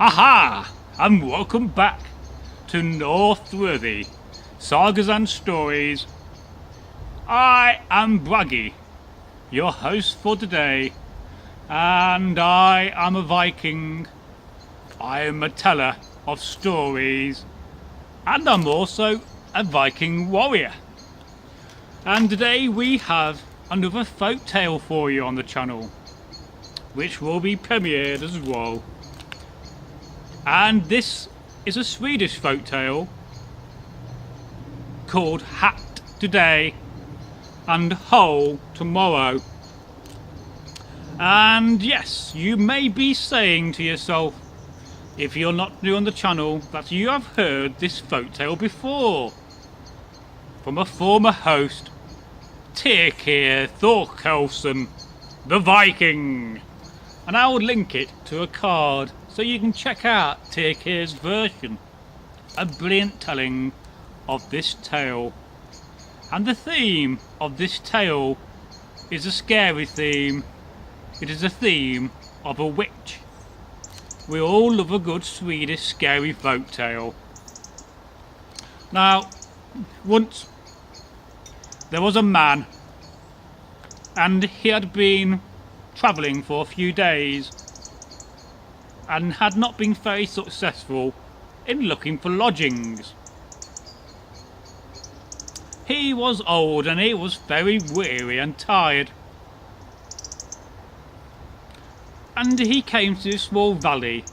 Haha! And welcome back to Northworthy Sagas and Stories. I am Bragi, your host for today, and I am a Viking. I am a teller of stories, and I'm also a Viking warrior. And today we have another folk tale for you on the channel, which will be premiered as well. And this is a Swedish folk tale called Hat Today and Whole Tomorrow. And yes, you may be saying to yourself, if you're not new on the channel, that you have heard this folk tale before from a former host, Egil Thorsson, the Viking. And I will link it to a card so you can check out Egil's version, a brilliant telling of this tale. And the theme of this tale is a scary theme. It is a theme of a witch. We all love a good Swedish scary folk tale. Now, once there was a man, and he had been travelling for a few days and had not been very successful in looking for lodgings. He was old and he was very weary and tired, and he came to a small valley,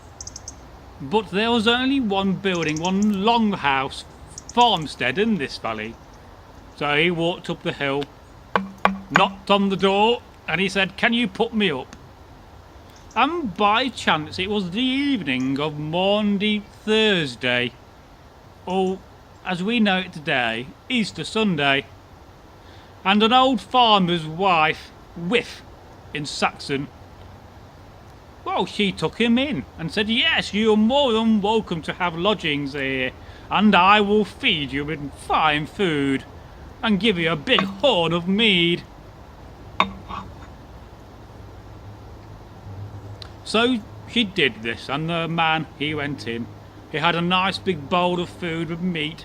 but there was only one building, one longhouse farmstead in this valley. So he walked up the hill, knocked on the door, and he said, "Can you put me up?" And by chance it was the evening of Maundy Thursday, or as we know it today, Easter Sunday. And an old farmer's wife, Whiff in Saxon, well, she took him in and said, "Yes, you are more than welcome to have lodgings here, and I will feed you with fine food and give you a big horn of mead." So she did this, and the man, he went in. He had a nice big bowl of food with meat,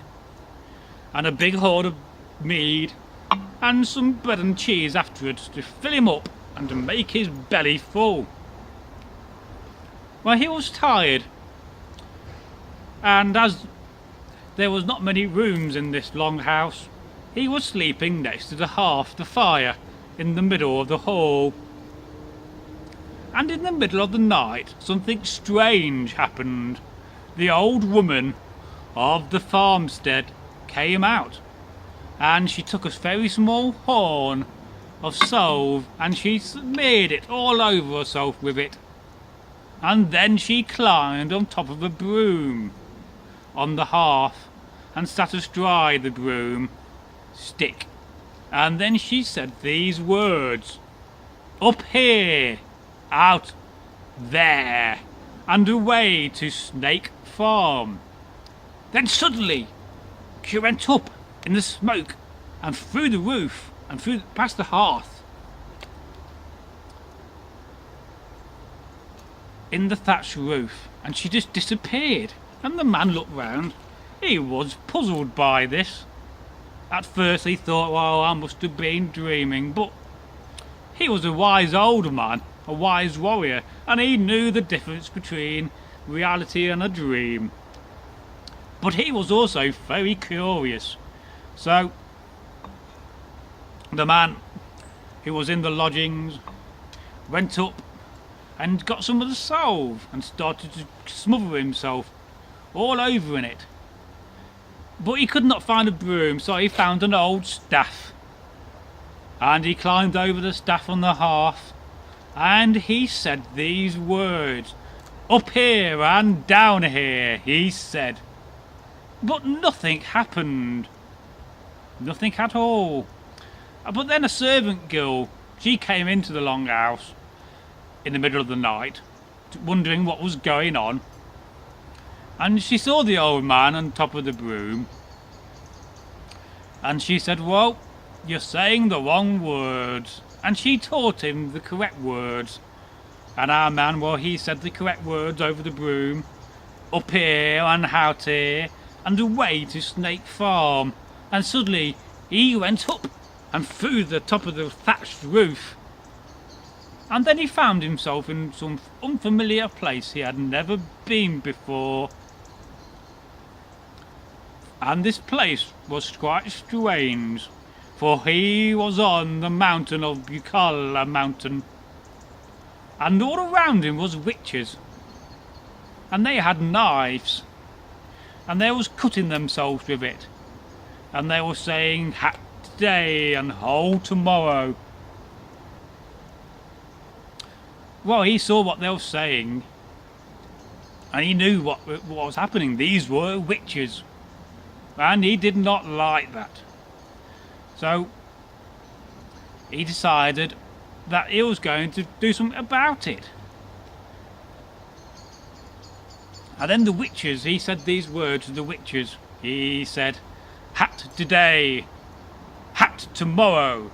and a big horn of mead, and some bread and cheese afterwards to fill him up and to make his belly full. Well, he was tired, and as there was not many rooms in this long house, he was sleeping next to the hearth, the fire, in the middle of the hall. And in the middle of the night, something strange happened. The old woman of the farmstead came out, and she took a very small horn of salve, and she smeared it all over herself with it. And then she climbed on top of a broom on the hearth and sat astride the broom stick. And then she said these words: "Up here, out there, and away to Snake Farm." Then suddenly she went up in the smoke and through the roof and past the hearth in the thatched roof, and she just disappeared. And the man looked round. He was puzzled by this. At first he thought, well, I must have been dreaming, but he was a wise old man, a wise warrior, and he knew the difference between reality and a dream. But he was also very curious. So the man who was in the lodgings went up and got some of the salve and started to smother himself all over in it. But he could not find a broom, so he found an old staff, and he climbed over the staff on the hearth, and he said these words: "Up here and down here," he said. But nothing happened. Nothing at all. But then a servant girl, she came into the longhouse in the middle of the night, wondering what was going on. And she saw the old man on top of the broom. And she said, "Well, you're saying the wrong words." And she taught him the correct words. And our man, well, he said the correct words over the broom. Up here and out here and away to Snake Farm. And suddenly he went up and through the top of the thatched roof. And then he found himself in some unfamiliar place he had never been before. And this place was quite strange, for he was on the mountain of Bukala Mountain. And all around him was witches. And they had knives. And they was cutting themselves with it. And they were saying, hat today and whole tomorrow. Well, he saw what they were saying. And he knew what was happening. These were witches. And he did not like that. So he decided that he was going to do something about it. And then the witches, he said these words to the witches. He said, hat today, hat tomorrow,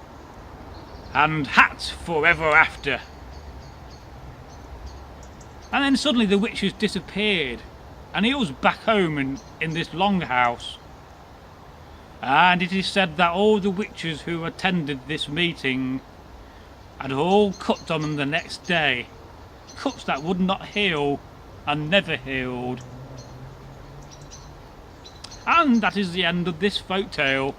and hat forever after. And then suddenly the witches disappeared, and he was back home in this longhouse. And it is said that all the witches who attended this meeting had all cut on them the next day. Cuts that would not heal and never healed. And that is the end of this folktale.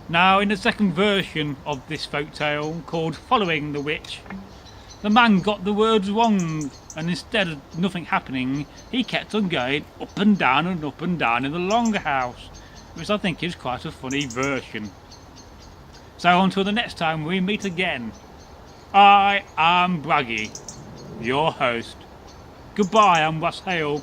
Now, in the second version of this folktale, called Following the Witch, the man got the words wrong, and instead of nothing happening, he kept on going up and down in the longhouse, which I think is quite a funny version. So until the next time we meet again, I am Bragi, your host. Goodbye and was hail.